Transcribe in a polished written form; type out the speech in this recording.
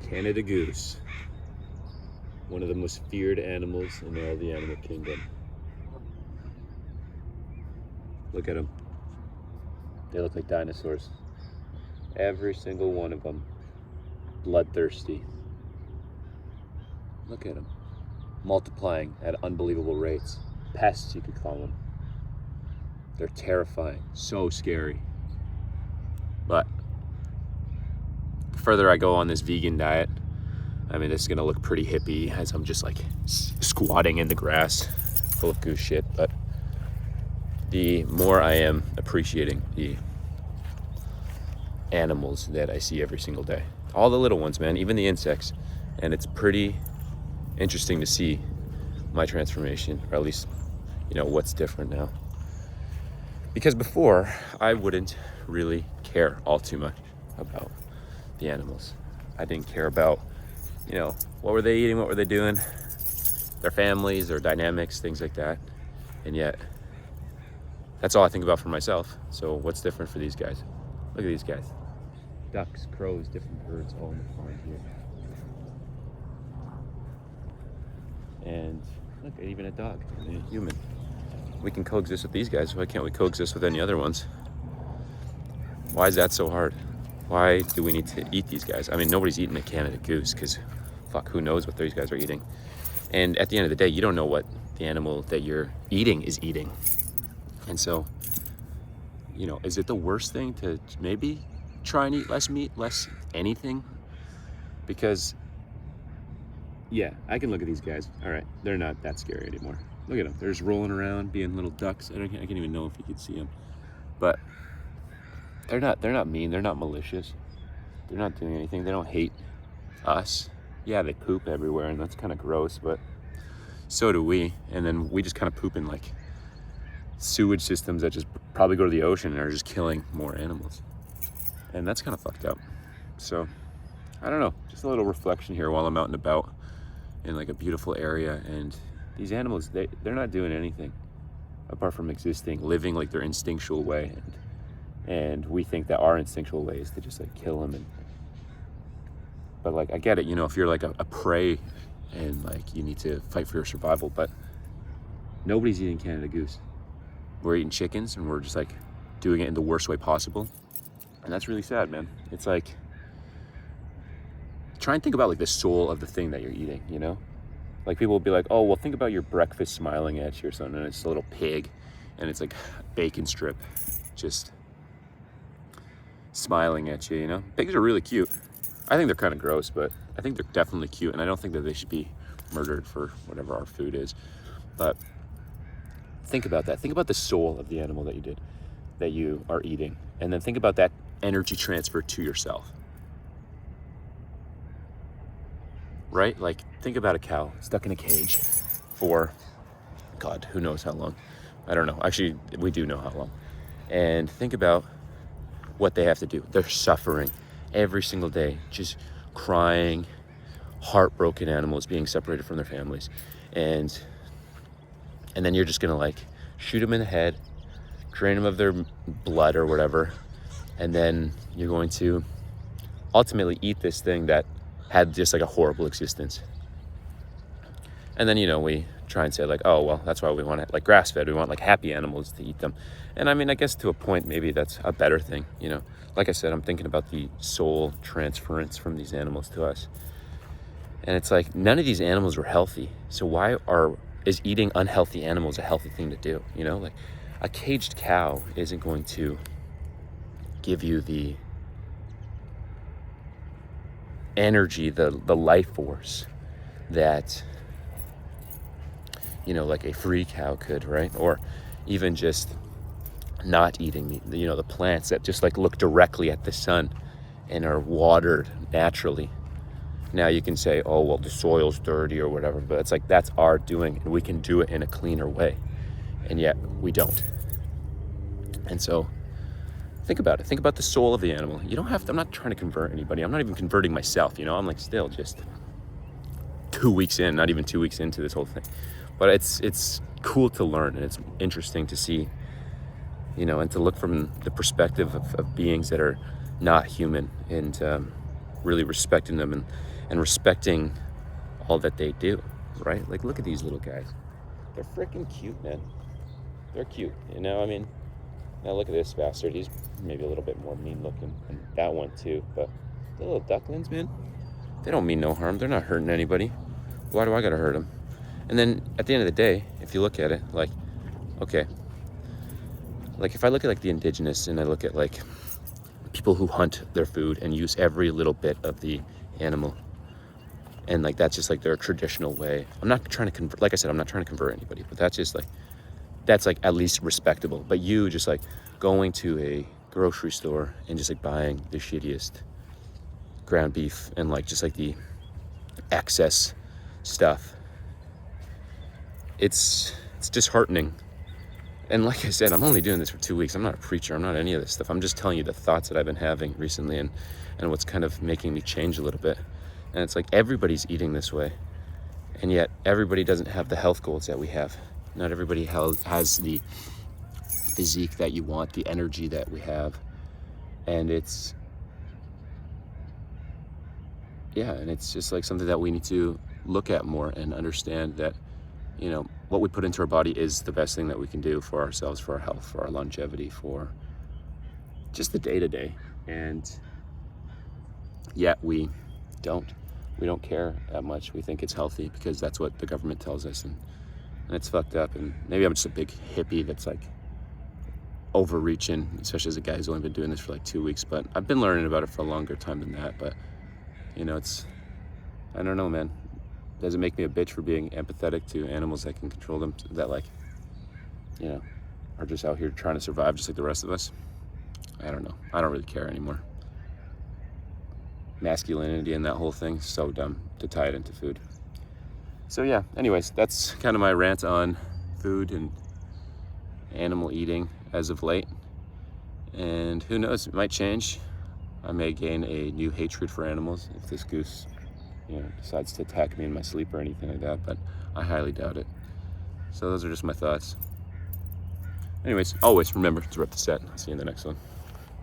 The Canada goose. One of the most feared animals in all the animal kingdom. Look at them. They look like dinosaurs. Every single one of them. Bloodthirsty. Look at them. Multiplying at unbelievable rates. Pests, you could call them. They're terrifying. So scary. But the further I go on this vegan diet, I mean, this is gonna look pretty hippie as I'm just like squatting in the grass full of goose shit, but the more I am appreciating the animals that I see every single day. All the little ones, man, even the insects. And it's pretty interesting to see my transformation, or at least, what's different now. Because before, I wouldn't really care all too much about the animals. I didn't care about, what were they eating, what were they doing, their families, their dynamics, things like that. And yet, that's all I think about for myself. So what's different for these guys? Look at these guys. Ducks, crows, different birds all in the farm here. And look, even a dog, and a human. We can coexist with these guys. Why can't we coexist with any other ones? Why is that so hard? Why do we need to eat these guys? I mean, nobody's eating a Canada goose because who knows what these guys are eating. And at the end of the day, you don't know what the animal that you're eating is eating. And so, is it the worst thing to maybe try and eat less meat, less anything? Because, yeah, I can look at these guys. All right, they're not that scary anymore. Look at them. They're just rolling around, being little ducks. I can't even know if you can see them. But they're not mean. They're not malicious. They're not doing anything. They don't hate us. Yeah, they poop everywhere, and that's kind of gross, but so do we. And then we just kind of poop in like sewage systems that just probably go to the ocean and are just killing more animals. And that's kind of fucked up. So, I don't know. Just a little reflection here while I'm out and about in like a beautiful area. And these animals, they're not doing anything apart from existing, living like their instinctual way. And we think that our instinctual way is to just like kill them. But like, I get it, if you're like a prey and like you need to fight for your survival, but nobody's eating Canada goose. We're eating chickens and we're just like doing it in the worst way possible. And that's really sad, man. It's like, try and think about like the soul of the thing that you're eating, Like people will be like, oh, well, think about your breakfast smiling at you or something, and it's a little pig, and it's like a bacon strip, just smiling at you, Pigs are really cute. I think they're kind of gross, but I think they're definitely cute, and I don't think that they should be murdered for whatever our food is. But think about that. Think about the soul of the animal that you are eating, and then think about that energy transfer to yourself. Right? Like, think about a cow stuck in a cage for, God, who knows how long. I don't know. Actually, we do know how long. And think about what they have to do. They're suffering every single day, just crying, heartbroken animals being separated from their families. And then you're just going to, like, shoot them in the head, drain them of their blood or whatever. And then you're going to ultimately eat this thing that had just like a horrible existence. And then, we try and say like, oh, well, that's why we want it like grass-fed. We want like happy animals to eat them. And I mean, I guess to a point, maybe that's a better thing, Like I said, I'm thinking about the soul transference from these animals to us. And it's like, none of these animals were healthy. So why is eating unhealthy animals a healthy thing to do? Like a caged cow isn't going to give you the energy, the life force that, like a free cow could, right? Or even just not eating meat, the plants that just like look directly at the sun and are watered naturally. Now you can say, oh, well, the soil's dirty or whatever, but it's like, that's our doing, and we can do it in a cleaner way, and yet we don't. And so think about it. Think about the soul of the animal. You don't have to, I'm not trying to convert anybody. I'm not even converting myself, I'm like still just 2 weeks in, not even 2 weeks into this whole thing. But it's cool to learn, and it's interesting to see, and to look from the perspective of beings that are not human. And really respecting them and respecting all that they do, right? Like, look at these little guys. They're freaking cute, man. They're cute, you know? I mean, now look at this bastard. He's maybe a little bit more mean looking, and that one too. But the little ducklings, man, they don't mean no harm. They're not hurting anybody. Why do I gotta hurt them? And then at the end of the day, if you look at it, like, okay, like if I look at like the indigenous and I look at like people who hunt their food and use every little bit of the animal, and like that's just like their traditional way. I'm not trying to convert, like I said, I'm not trying to convert anybody, but that's just like, that's like at least respectable. But you just like going to a grocery store and just like buying the shittiest ground beef and like just like the excess stuff, it's disheartening. And like I said, I'm only doing this for 2 weeks. I'm not a preacher. I'm not any of this stuff. I'm just telling you the thoughts that I've been having recently and what's kind of making me change a little bit. And it's like everybody's eating this way, and yet everybody doesn't have the health goals that we have. Not everybody has the physique that you want, the energy that we have. And it's, yeah, and it's just like something that we need to look at more and understand that, you know, what we put into our body is the best thing that we can do for ourselves, for our health, for our longevity, for just the day-to-day. And yet we don't care that much. We think it's healthy because that's what the government tells us, and it's fucked up. And maybe I'm just a big hippie that's like overreaching, especially as a guy who's only been doing this for like 2 weeks, but I've been learning about it for a longer time than that. But you know, it's, I don't know, man. Does it make me a bitch for being empathetic to animals that can control them, that like, you know, are just out here trying to survive just like the rest of us? I don't know. I don't really care anymore. Masculinity and that whole thing, so dumb to tie it into food. So yeah, anyways, that's kind of my rant on food and animal eating as of late. And who knows, it might change. I may gain a new hatred for animals if this goose, you know, decides to attack me in my sleep or anything like that, but I highly doubt it. So those are just my thoughts. Anyways, always remember to rep the set. I'll see you in the next one.